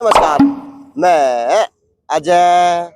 नमस्कार, मैं अजय।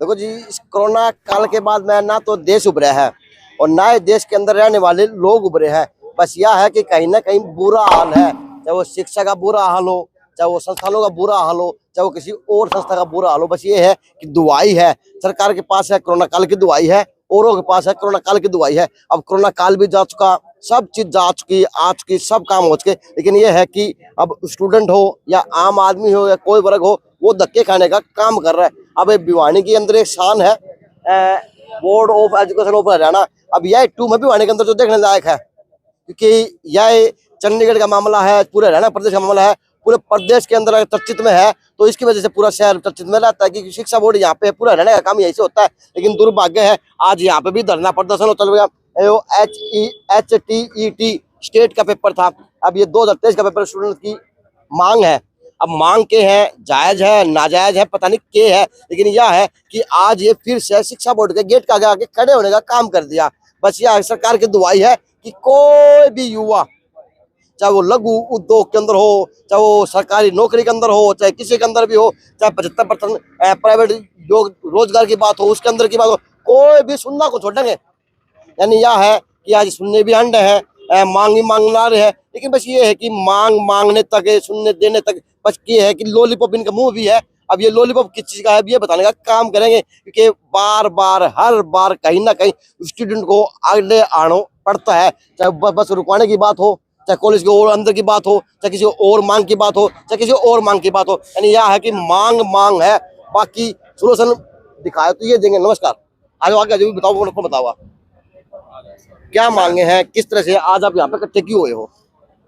देखो जी, इस कोरोना काल के बाद में ना तो देश उभरा है और ना ही देश के अंदर रहने वाले लोग उभरे हैं। बस यह है कि कहीं ना कहीं बुरा हाल है, चाहे वो शिक्षा का बुरा हाल हो, चाहे वो संस्थानों का बुरा हाल हो, चाहे वो किसी और संस्था का बुरा हाल हो। बस ये है कि दुआई है, सरकार के पास है कोरोना काल की दुआई है, औरों के पास है कोरोना काल की दुआई है। अब कोरोना काल भी जा चुका, सब चीज जा चुकी, आ चुकी, सब काम हो चुके, लेकिन ये है कि अब स्टूडेंट हो या आम आदमी हो या कोई वर्ग हो, वो धक्के खाने का काम कर रहा है। अब भिवानी के अंदर एक शान है, board of education of Haryana. अब यह 2 में भिवानी के अंदर जो देखने लायक है, क्योंकि यह चंडीगढ़ का मामला है, पूरे हरियाणा प्रदेश का मामला है, पूरे प्रदेश के अंदर चर्चित में है, तो इसकी वजह से पूरा शहर चर्चित में रहता है कि शिक्षा बोर्ड यहाँ पे, पूरा हरियाणा का काम यही से होता है। लेकिन दुर्भाग्य है, आज यहाँ पे भी धरना प्रदर्शन होता है। HTET स्टेट का पेपर था, अब ये 2023 का पेपर स्टूडेंट की मांग है। अब मांग के है, जायज है, नाजायज है, पता नहीं क्या है, लेकिन यह है कि आज ये फिर से शिक्षा बोर्ड के गेट के आगे खड़े होने का काम कर दिया। बस यह सरकार की दुआई है कि कोई भी युवा, चाहे वो लघु उद्योग के अंदर हो, चाहे वो सरकारी नौकरी के अंदर हो, चाहे किसी के अंदर भी हो, चाहे 75% प्राइवेट रोजगार की बात हो, उसके अंदर की बात हो, कोई भी सुनना को छोड़ेंगे। यानी यह है कि आज सुनने भी अंडे हैं, मांग ही मांगना रहे हैं, लेकिन बस ये है कि मांग मांगने तक है, सुनने देने तक। बस ये है कि लॉलीपॉप इनका मुंह भी है। अब ये लॉलीपॉप किस चीज का है ये बताने का काम करेंगे, क्योंकि बार बार हर बार कहीं ना कहीं स्टूडेंट को आगे आना पड़ता है। चाहे बस रुकवाने की बात हो, चाहे कॉलेज के और अंदर की बात हो, चाहे किसी और मांग की बात हो, चाहे किसी और मांग की बात हो, यानी यह है कि मांग मांग है, बाकी सोल्यूशन दिखाए तो ये देंगे। नमस्कार, आगे जो भी बताओ, बताओ क्या मांगे हैं, किस तरह से आज आप यहाँ पे इकट्ठे क्यों हुए हो?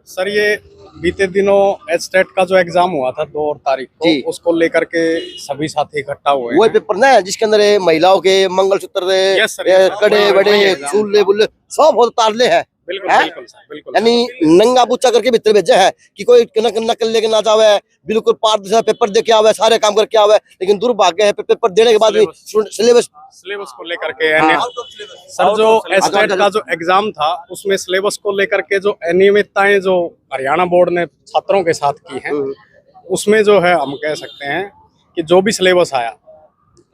सर, ये बीते दिनों एचटेट का जो एग्जाम हुआ था 2 तारीख को, उसको लेकर के सभी साथी इकट्ठा हुए। वही पेपर ना जिसके अंदर महिलाओं के मंगलसूत्र, कड़े बड़े चूल्हे बुल्ले सब तारले हैं, यानी नंगा बुच्चा करके भीतर भेजा है कि कोई नकल लेके ना जावे, बिल्कुल पारदर्शी पेपर दे के आवे, सारे काम करके आवे। लेकिन दुर्भाग्य है पेपर देने के बाद भी सिलेबस को लेकर के सर, जो एचटेट का जो एग्जाम था उसमें सिलेबस को लेकर के जो अनियमितताएं जो हरियाणा बोर्ड ने छात्रों के साथ की हैं, उसमें जो है हम कह सकते हैं कि जो भी सिलेबस आया,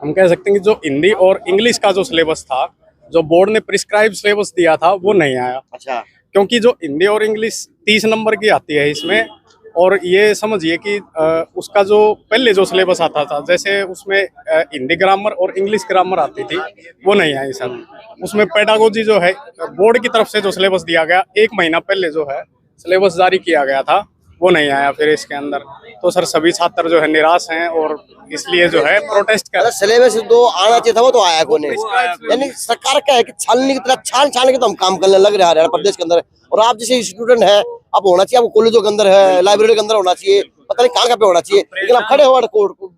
हम कह सकते हैं कि जो हिंदी और इंग्लिश का जो सिलेबस था, जो बोर्ड ने प्रिस्क्राइब सिलेबस दिया था, वो नहीं आया। अच्छा। क्योंकि जो हिंदी और इंग्लिश 30 नंबर की आती है इसमें, और ये समझिए कि उसका जो पहले जो सिलेबस आता था, जैसे उसमें हिंदी ग्रामर और इंग्लिश ग्रामर आती थी, वो नहीं आई सर। उसमें पेडागोजी जो है बोर्ड की तरफ से जो सिलेबस दिया गया 1 महीना पहले जो है सिलेबस जारी किया गया था, वो नहीं आया फिर इसके अंदर। तो सर सभी छात्र जो है निराश हैं और इसलिए जो है प्रोटेस्ट कर। सिलेबस जो आना चाहिए था वो तो आया कौन है। यानी सरकार क्या है कि छानने की तरह छान के तो हम काम करने लग रहे हैं हरियाणा प्रदेश के अंदर। और आप जैसे स्टूडेंट है, अब होना चाहिए, आपको कॉलेजों के अंदर है, लाइब्रेरी के अंदर होना चाहिए, पता नहीं कहाँ पे होना चाहिए, लेकिन आप खड़े हो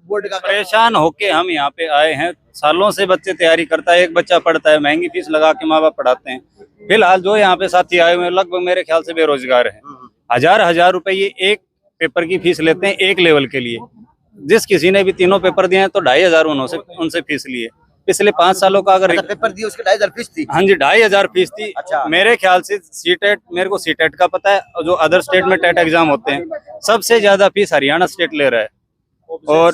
बोर्ड का। परेशान होके हम यहाँ पे आए हैं। सालों से बच्चे तैयारी करता है, एक बच्चा पढ़ता है, महंगी फीस लगा के माँ बाप पढ़ाते हैं। फिलहाल जो यहाँ पे साथी आए हुए हैं लगभग मेरे ख्याल से बेरोजगार है। हजार रुपए ये एक पेपर की फीस लेते हैं एक लेवल के लिए। जिस किसी ने भी 3 पेपर दिए हैं तो 2500 उनसे फीस लिए। पिछले 5 सालों का अगर पेपर दिए उसके 2500 फीस थी। हाँ जी, 2500 फीस थी। अच्छा। मेरे ख्याल से सीटेट, मेरे को सीटेट का पता है, जो अदर स्टेट में टेट एग्जाम होते हैं, सबसे ज्यादा फीस हरियाणा स्टेट ले रहा है। और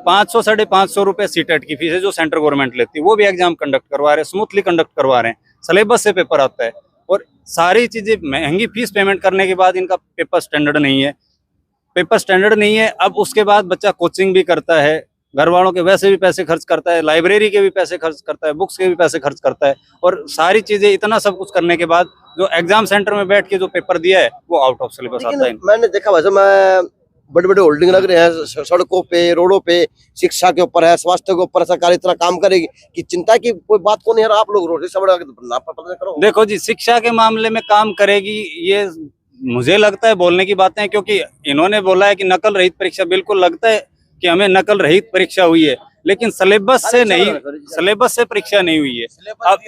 500 साढ़े 500 रुपए सीटेट की फीस है जो सेंट्रल गवर्नमेंट लेती है। वो भी एग्जाम कंडक्ट करवा रहे हैं, स्मूथली कंडक्ट करवा रहे हैं, सिलेबस से पेपर आता है। और सारी चीजें महंगी फीस पेमेंट करने के बाद इनका पेपर स्टैंडर्ड नहीं है। अब उसके बाद बच्चा कोचिंग भी करता है, घर वालों के वैसे भी पैसे खर्च करता है, लाइब्रेरी के भी पैसे खर्च करता है, बुक्स के भी पैसे खर्च करता है, और सारी चीजें इतना सब कुछ करने के बाद जो एग्जाम सेंटर में बैठ के जो पेपर दिया है वो आउट ऑफ सिलेबस आता है। मैंने देखा वैसे मैं बड़े बड़े होल्डिंग लग रहे हैं सड़कों पे, रोडों पे, शिक्षा के ऊपर है, स्वास्थ्य के ऊपर सरकार इतना काम करेगी कि चिंता की कोई बात को नहीं है। आप लोग रोड से करो। देखो जी, शिक्षा के मामले में काम करेगी, ये मुझे लगता है बोलने की बातें हैं, क्योंकि इन्होंने बोला है कि नकल रहित परीक्षा, बिल्कुल लगता है कि हमें नकल रहित परीक्षा हुई है, लेकिन सिलेबस से नहीं, सिलेबस से परीक्षा नहीं हुई है। अब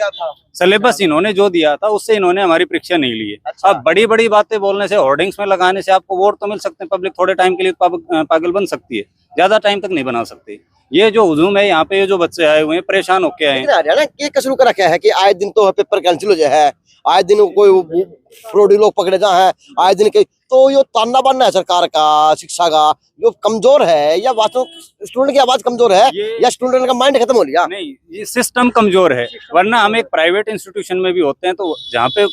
सिलेबस इन्होंने जो दिया था उससे इन्होंने हमारी परीक्षा नहीं ली है। अच्छा। अब बड़ी बड़ी बातें बोलने से, होर्डिंग्स में लगाने से आपको वोट तो मिल सकते हैं, पब्लिक थोड़े टाइम के लिए पागल बन सकती है, ज्यादा टाइम तक नहीं बना सकती। ये जो हुजूम है यहाँ पे, ये जो बच्चे आए हुए हैं परेशान होके आए हैं। लेकिन हरियाणा के कसरू का रखा है कि आए दिन तो पेपर कैंसिल हो जाए है, आए दिन कोई फ्रॉडी लोग पकड़े जा है, आए दिन के, तो ये ताना बाना है सरकार का, शिक्षा का जो कमजोर है, या वास्तव स्टूडेंट की आवाज कमजोर है, या स्टूडेंट का माइंड खत्म हो लिया? नहीं, ये सिस्टम कमजोर है। वरना हम एक प्राइवेट इंस्टीट्यूशन में भी होते हैं, तो जहाँ पे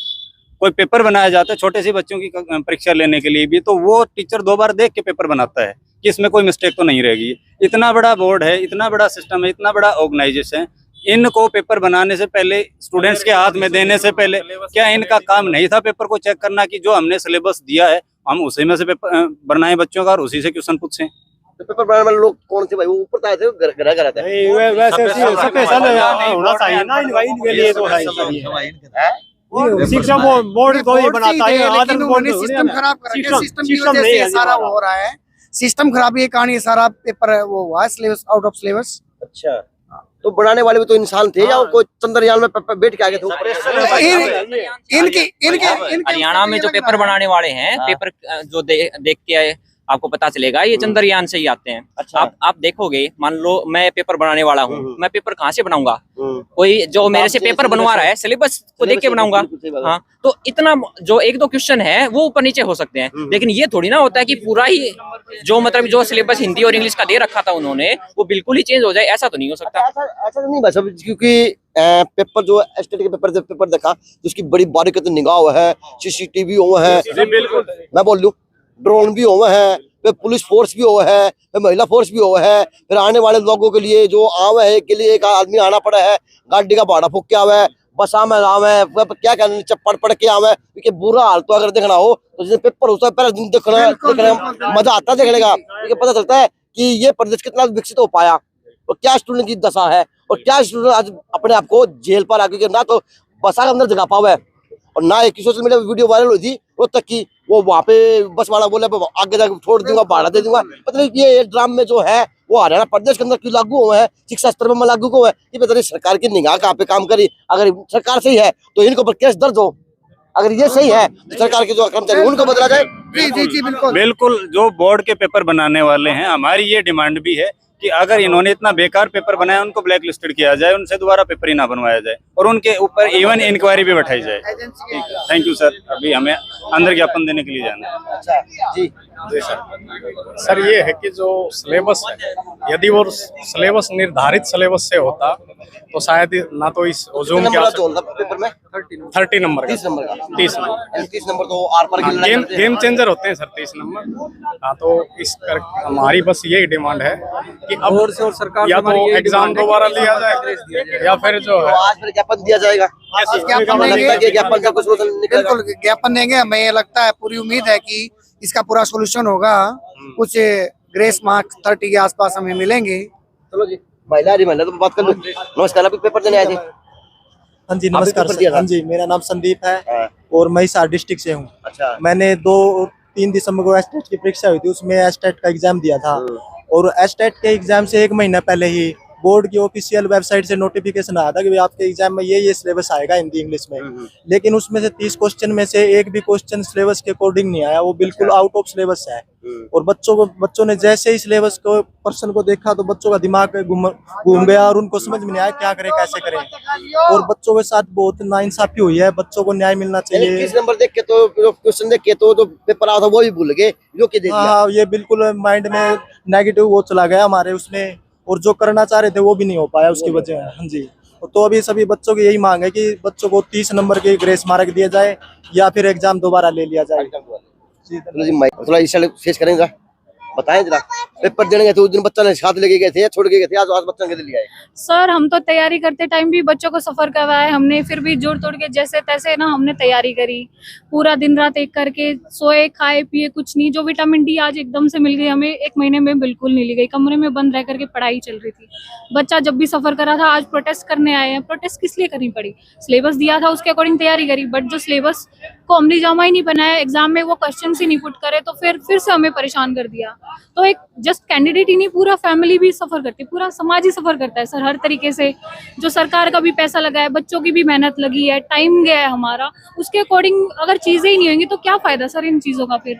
कोई पेपर बनाया जाता है छोटे से बच्चों की परीक्षा लेने के लिए भी, तो वो टीचर 2 बार देख के पेपर बनाता है कि इसमें कोई मिस्टेक तो नहीं रहेगी। इतना बड़ा बोर्ड है, इतना बड़ा सिस्टम है, इतना बड़ा ऑर्गेनाइजेशन है, इनको पेपर बनाने से पहले, स्टूडेंट्स के हाथ में देने से पहले, क्या इनका काम नहीं था पेपर को चेक करना कि जो हमने सिलेबस दिया है हम उसी में से पेपर बनाए बच्चों का और उसी से क्वेश्चन पूछें? तो पेपर बनाने वाले लोग कौन थे भाई? वो ऊपर आए थे, घर घर आते हैं? वैसे स्पेशल होना चाहिए ना इनके लिए, तो है शिक्षा बोर्ड तो ये बनाता है, आदर बोर्ड सिस्टम खराब कर रखा है, सिस्टम की सिस्टम वजह नहीं से है सारा वो हो रहा है, सिस्टम खराब है, कहानी सारा पेपर वो हुआ है, सिलेबस आउट ऑफ सिलेबस। अच्छा, तो बनाने वाले भी तो इंसान थे, या कोई चंद्रयान में बैठ के आ गए थे ऊपर? इनके हरियाणा में जो पेपर बनाने वाले हैं, पेपर जो देख के आए, आपको पता चलेगा ये चंद्रयान से ही आते हैं। अच्छा। आप देखोगे, मान लो मैं पेपर बनाने वाला हूँ, मैं पेपर कहाँ से बनाऊंगा? कोई जो मेरे से पेपर बनवा रहा है सिलेबस को देख के बनाऊंगा। हाँ, तो इतना जो 1-2 क्वेश्चन है वो ऊपर नीचे हो सकते हैं, लेकिन ये थोड़ी ना होता है कि पूरा ही जो मतलब जो सिलेबस हिंदी और इंग्लिश का दे रखा था उन्होंने, वो बिल्कुल ही चेंज हो जाए, ऐसा तो नहीं हो सकता। ऐसा तो नहीं बस, क्योंकि पेपर जो स्टेट के पेपर देखा, उसकी बड़ी बारीक निगाह है, सीसीटीवी हुआ है, मैं बोल लूं ड्रोन भी हुआ है, फिर पुलिस फोर्स भी हुआ है, फिर महिला फोर्स भी हुआ है, फिर आने वाले लोगों के लिए जो आवे है के लिए एक आदमी आना पड़ा है, गाड़ी का भाड़ा फूक के आवे, बसा में आवे, क्या कहने चप्पड़ पड़ के आवे, क्योंकि बुरा हाल तो अगर देखना हो तो जिस पेपर होता है पहले दिन देखना मजा आता है देखने का, क्योंकि पता चलता है कि ये प्रदेश कितना विकसित हो पाया और क्या स्टूडेंट की दशा है, और क्या स्टूडेंट आज अपने आप को जेल पर आके ना तो बसा के अंदर जगा पावे, और ना एक सोशल मीडिया वीडियो वायरल हुई थी वो तक की, वो वहाँ पे बस वाला बोले आगे जाके छोड़ दूंगा, भाड़ा दे दूंगा। पता नहीं ये ड्राम में जो है वो हरियाणा प्रदेश के अंदर क्यों लागू हुआ है, शिक्षा स्तर में लागू हुआ है, ये पता नहीं सरकार की निगाह कहाँ पे काम करी। अगर सरकार सही है तो इनको पर केस दर्ज हो, अगर ये सही है तो सरकार के जो कर्मचारी उनको बदला जाए। जी बिल्कुल बिल्कुल, जो बोर्ड के पेपर बनाने वाले हैं, हमारी ये डिमांड भी है कि अगर इन्होंने इतना बेकार पेपर बनाया उनको ब्लैक लिस्टेड किया जाए, उनसे दोबारा पेपर ही ना बनवाया जाए और उनके ऊपर इवन इंक्वायरी भी बैठाई जाए। थैंक यू सर, अभी हमें अंदर ज्ञापन देने के लिए जाना है। अच्छा जी सर ये है कि जो सिलेबस है, यदि वो सिलेबस निर्धारित सिलेबस से होता तो शायद ना तो इस हुजूम के पेपर में 30 नंबर 30 नंबर का 30 नंबर 30 नंबर तो आर पार की लड़ाई करते हैं। गेम चेंजर होते हैं सर 30 नंबर। हाँ, तो इस हमारी बस यही डिमांड है कि अब और सरकार या तो एग्जाम दोबारा लिया जाए या फिर जो तो है आज फिर ज्ञापन दिया जाएगा, ज्ञापन लगता है कि देंगे, ज्ञापन का कुछ निकलेगा। बिल्कुल ज्ञापन देंगे, हमें ये लगता है, पूरी उम्मीद है कि इसका पूरा सोल्यूशन होगा, कुछ ग्रेस मार्क्स 30 के आसपास हमें मिलेंगे। चलो जी, महिला तो बात कर लो। नमस्कार, आप पेपर देने आए थे? हाँ जी नमस्कार पेपर दिया सर। था? हाँ जी, मेरा नाम संदीप है हाँ। और मैं हिसार डिस्ट्रिक्ट से हूँ। अच्छा, मैंने 2-3 दिसंबर को एस्टेट की परीक्षा हुई थी, उसमें एस्टेट का एग्जाम दिया था और एस्टेट के एग्जाम से 1 महीना पहले ही बोर्ड की ऑफिशियल वेबसाइट से नोटिफिकेशन आया था कि आपके एग्जाम में ये सिलेबस आएगा हिंदी इंग्लिश में, लेकिन उसमें से 30 क्वेश्चन में से एक भी क्वेश्चन सिलेबस के अकॉर्डिंग नहीं आया, वो बिल्कुल आउट ऑफ सिलेबस है। और बच्चों ने जैसे ही सिलेबस को पर्सन को देखा तो बच्चों का दिमाग घूम गया और उनको समझ में नहीं आया क्या करें कैसे करें, और बच्चों के साथ बहुत नाइंसाफी हुई है। बच्चों को न्याय मिलना चाहिए। 30 नंबर देख के तो क्वेश्चन देख के तो पेपर आया था वो भी भूल गए, जो कि दे दिया। हाँ, ये बिल्कुल माइंड में नेगेटिव वो चला गया हमारे उसमें, और जो करना चाह रहे थे वो भी नहीं हो पाया उसकी वजह। हाँ जी, तो अभी सभी बच्चों की यही मांग है कि बच्चों को 30 नंबर की ग्रेस मार्क दिया जाए या फिर एग्जाम दोबारा ले लिया जाए। चलो जी, थोड़ा इस साइड फेस करेंगे। बताएं जरा, पेपर देने गए थे उस दिन बच्चा ने साथ लेके गए थे या छोड़ के गए थे, आज बच्चा के लिए आए? सर हम तो तैयारी करते टाइम भी बच्चों को सफर करवाए हमने, फिर भी जोड़ तोड़ के जैसे तैसे ना हमने तैयारी करी, पूरा दिन रात एक करके सोए खाए पिए कुछ नहीं। जो विटामिन डी आज एकदम से मिल गई हमें, 1 महीने में बिल्कुल नहीं ली गई। कमरे में बंद रह करके पढ़ाई चल रही थी। बच्चा जब भी सफर करा था, आज प्रोटेस्ट करने आए हैं। प्रोटेस्ट किस लिए करनी पड़ी? सिलेबस दिया था उसके अकॉर्डिंग तैयारी करी, बट जो सिलेबस को अमली जामा ही नहीं बनाया, एग्जाम में वो क्वेश्चन ही नहीं पुट करे, तो फिर से हमें परेशान कर दिया। तो एक जस्ट कैंडिडेट ही नहीं, पूरा फैमिली भी सफर करती है, पूरा समाज ही सफर करता है सर, हर तरीके से। जो सरकार का भी पैसा लगा है, बच्चों की भी मेहनत लगी है, टाइम गया है हमारा, उसके अकॉर्डिंग अगर चीजें ही नहीं होंगी तो क्या फायदा सर इन चीजों का? फिर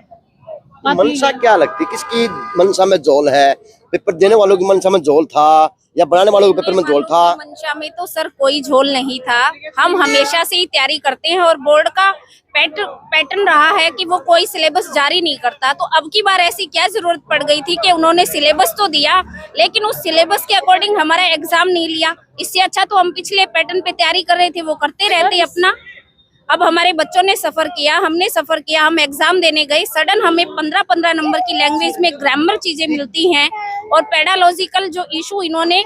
बात यही मनसा है। क्या लगती, किसकी मनसा में जोल है? पेपर देने वालों की मनसा में जोल था या बनाने वालों के पेपर में जोल था? मंशा में तो सर कोई झोल नहीं था। हम हमेशा से ही तैयारी करते हैं और बोर्ड का पैटर्न रहा है कि वो कोई सिलेबस जारी नहीं करता। तो अब की बार ऐसी क्या जरूरत पड़ गई थी कि उन्होंने सिलेबस तो दिया लेकिन उस सिलेबस के अकॉर्डिंग हमारा एग्जाम नहीं लिया? इससे अच्छा तो हम पिछले पैटर्न पे तैयारी कर रहे थे, वो करते रहते अपना। अब हमारे बच्चों ने सफर किया, हमने सफर किया, हम एग्जाम देने गए, सडन हमें 15-15 नंबर की लैंग्वेज में ग्रामर चीजें मिलती हैं और पेडालॉजिकल जो इशू इन्होंने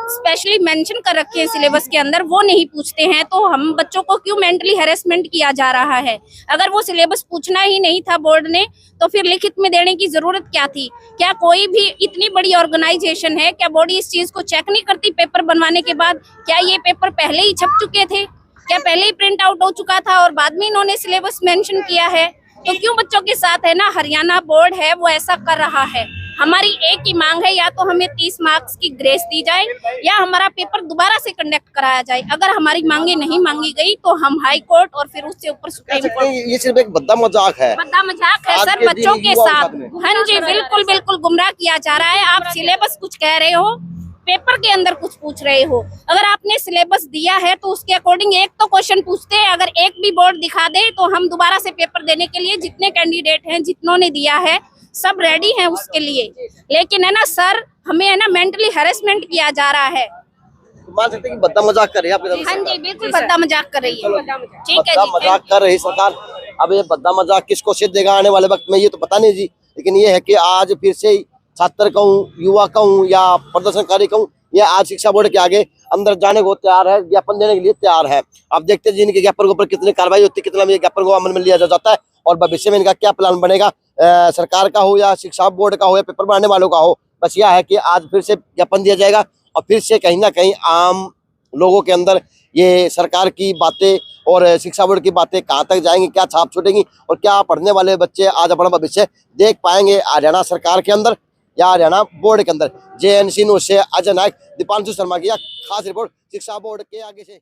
स्पेशली मेंशन कर रखे हैं सिलेबस के अंदर, वो नहीं पूछते हैं। तो हम बच्चों को क्यों मेंटली हैरेसमेंट किया जा रहा है? अगर वो सिलेबस पूछना ही नहीं था बोर्ड ने तो फिर लिखित में देने की जरूरत क्या थी? क्या कोई भी इतनी बड़ी ऑर्गेनाइजेशन है, क्या बॉडी इस चीज को चेक नहीं करती पेपर बनवाने के बाद? क्या ये पेपर पहले ही छप चुके थे? क्या पहले ही प्रिंट आउट हो चुका था और बाद में इन्होंने सिलेबस मेंशन किया है? तो क्यों बच्चों के साथ है ना हरियाणा बोर्ड है वो ऐसा कर रहा है? हमारी एक ही मांग है, या तो हमें 30 मार्क्स की ग्रेस दी जाए या हमारा पेपर दोबारा से कंडक्ट कराया जाए। अगर हमारी मांगे नहीं मांगी गई तो हम हाई कोर्ट और फिर उससे ऊपर सुप्रीम कोर्ट। ये सिर्फ एक भद्दा मजाक है, बड़ा मजाक है आज सर के दिन बच्चों के युवाओं के साथ। साथ में। हाँ जी, बिल्कुल बिल्कुल गुमराह किया जा रहा है। आप सिलेबस कुछ कह रहे हो, पेपर के अंदर कुछ पूछ रहे हो। अगर आपने सिलेबस दिया है तो उसके अकॉर्डिंग एक तो क्वेश्चन पूछते हैं। अगर एक भी बोर्ड दिखा दे तो हम दोबारा से पेपर देने के लिए जितने कैंडिडेट हैं, जितनों ने दिया है, सब रेडी हैं उसके लिए। लेकिन है ना सर, हमें है ना मेंटली हैरेसमेंट किया जा रहा है। मान सकते हैं कि भद्दा मजाक कर रही है आपके हाँ जी, बिल्कुल भद्दा मजाक कर रही है। ठीक है भद्दा जी, मजाक कर रही सरकार। अब ये भद्दा मजाक किसको सिद्ध देगा आने वाले वक्त में, ये तो पता नहीं जी। लेकिन ये है कि आज फिर से छात्र कहूँ, युवा कहूँ या प्रदर्शनकारी कहूँ, ये आज शिक्षा बोर्ड के आगे अंदर जाने को तैयार है, ज्ञापन देने के लिए तैयार है। अब देखते हैं जी इनके ज्ञापन के ऊपर कितनी कार्रवाई होती है, कितना ज्ञापन को अमल में लिया जाता है और भविष्य में इनका क्या प्लान बनेगा, सरकार का हो या शिक्षा बोर्ड का हो या पेपर बनाने वालों का हो। बस यह है कि आज फिर से ज्ञापन दिया जाएगा और फिर से कहीं ना कहीं आम लोगों के अंदर ये सरकार की बातें और शिक्षा बोर्ड की बातें कहाँ तक जाएंगी, क्या छाप छूटेंगी और क्या पढ़ने वाले बच्चे आज अपना भविष्य देख पाएंगे हरियाणा सरकार के अंदर या हरियाणा बोर्ड के अंदर। JNC न्यूज़ से अजय नायक, दीपांशु शर्मा की खास रिपोर्ट शिक्षा बोर्ड के आगे से।